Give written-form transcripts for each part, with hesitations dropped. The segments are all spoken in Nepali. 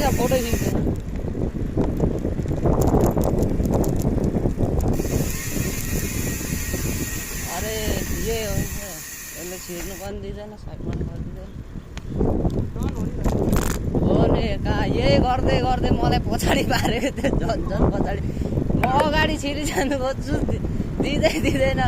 त फोटो खिच्दैन। अरे यही हो यसले छिर्नु पनि दिँदैन, साइड पनि गरिदिँदैन। हो नि कहाँ यही गर्दै गर्दै मलाई पछाडि पारेको थियो, झन् पछाडि। म अगाडि छिरिजानु खोज्छु, दिँदैन।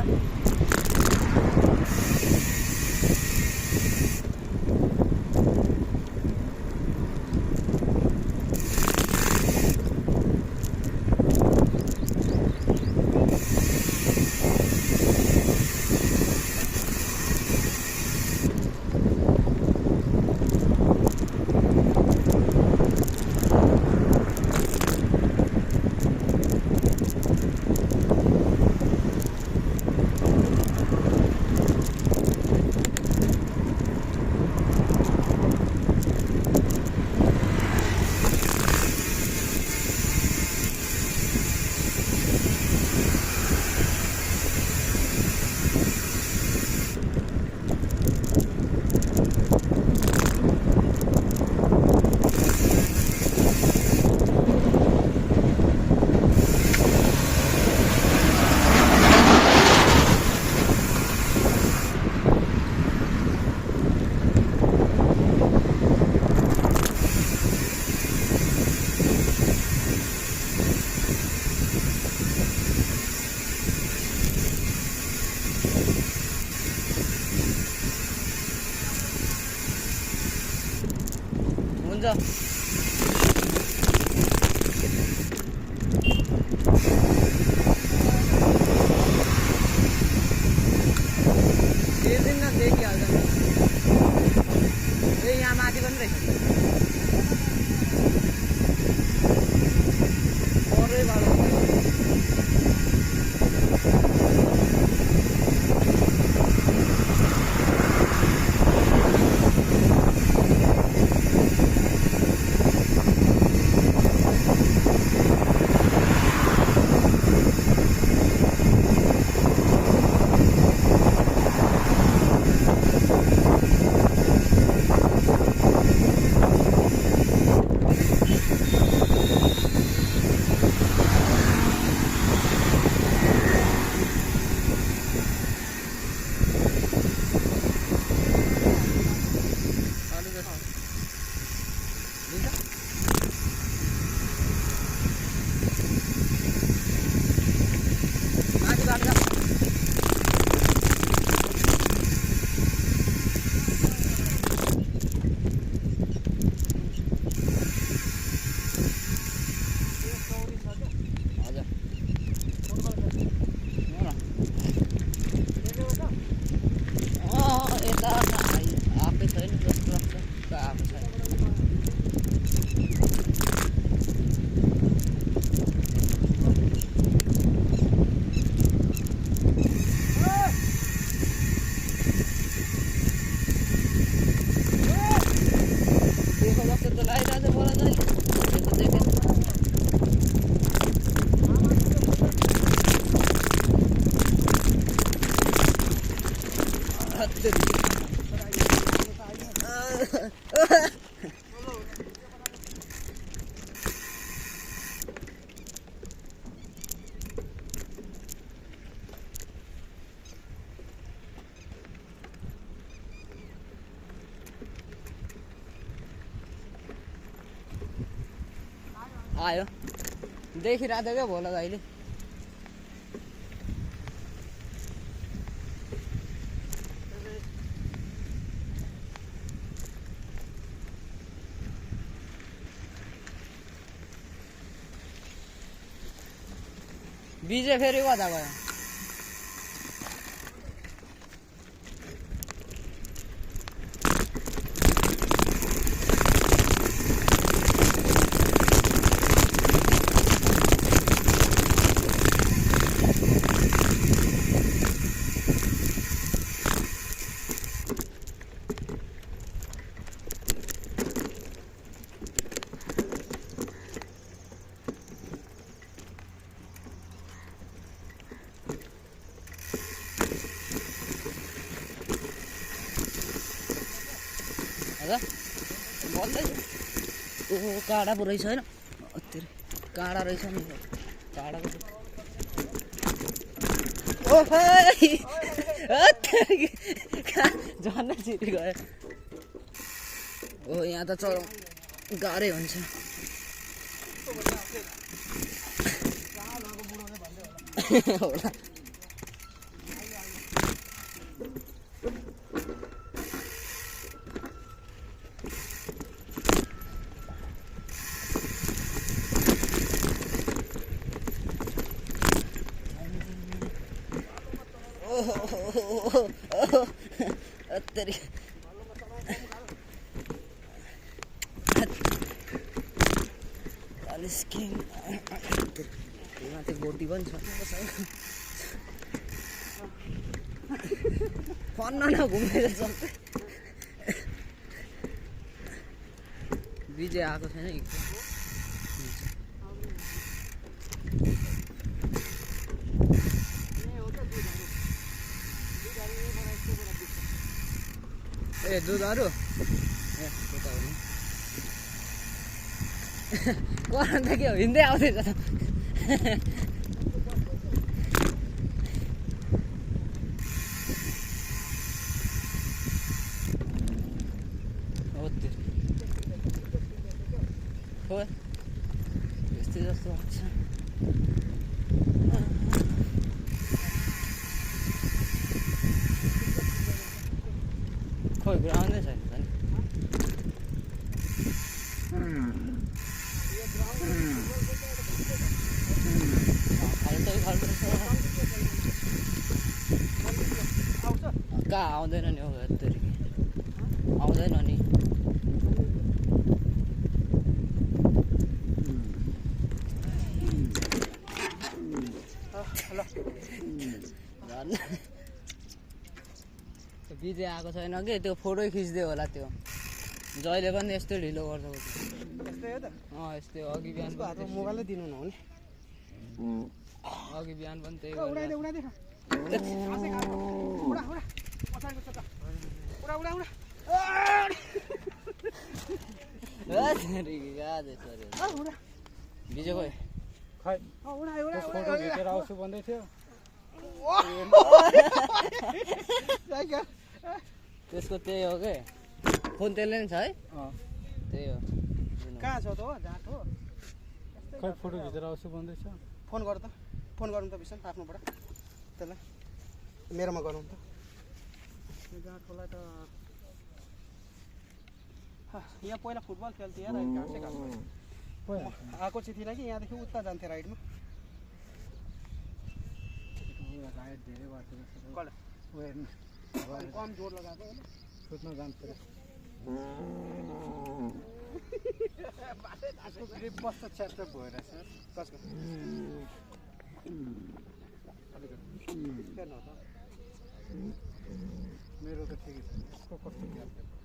हुन्छ हेर्दैन देखिहाल्छ। ए यहाँ माथि पनि रहेछ, अरै बाटो आयो देखिरहेको थियो क्या भोला दाइले। विजय फेरि कता गयो? भन्दैछु काँडा पो रहेछ होइन काँडा रहेछ नि काँडाको झन् छिरी गयो हो यहाँ त चढाउ गाह्रै हुन्छ होला अत्तरी माथि गोटी पनि छ फन्न नघुमेर सबै विजय आएको छैन ए दुधहरू ए त के हो हिँड्दै आउँदैछ त हो यस्तै जस्तो लाग्छ खोइ ग्राउन्डै छैन नि कहाँ आउँदैन नि हौ यत्तरी आउँदैन नि विजय आएको छैन कि त्यो फोटो खिच्दै होला त्यो जहिले पनि यस्तै ढिलो गर्छ यस्तै अघि बिहान मोबाइलै दिनु नहुने अघि बिहान पनि त्यही विजय खोइ खै फोटो खिचेर आउँछु भन्दै थियो त्यसको त्यही हो के फोन त्यसले नि छ है त्यही हो कहाँ छ त हो जाँट हो खै फोटो खिचेर आउँछु भन्दैछ फोन गर त फोन गरौँ त विषय आफ्नोबाट त्यसलाई मेरोमा गरौँ त गाँठोलाई त यहाँ पहिला फुटबल खेल्थ्यो यार घाँसै घाँस आएको चाहिँ थिएन कि यहाँदेखि उता जान्थ्यो राइडमा राइड धेरै बाटो कम जोड लगाएको होइन सुत्न जान्थ्यो ग्रिप बस्छ च्याप्टर भएर सर कसको मेरो त ठिकै छ कस्तो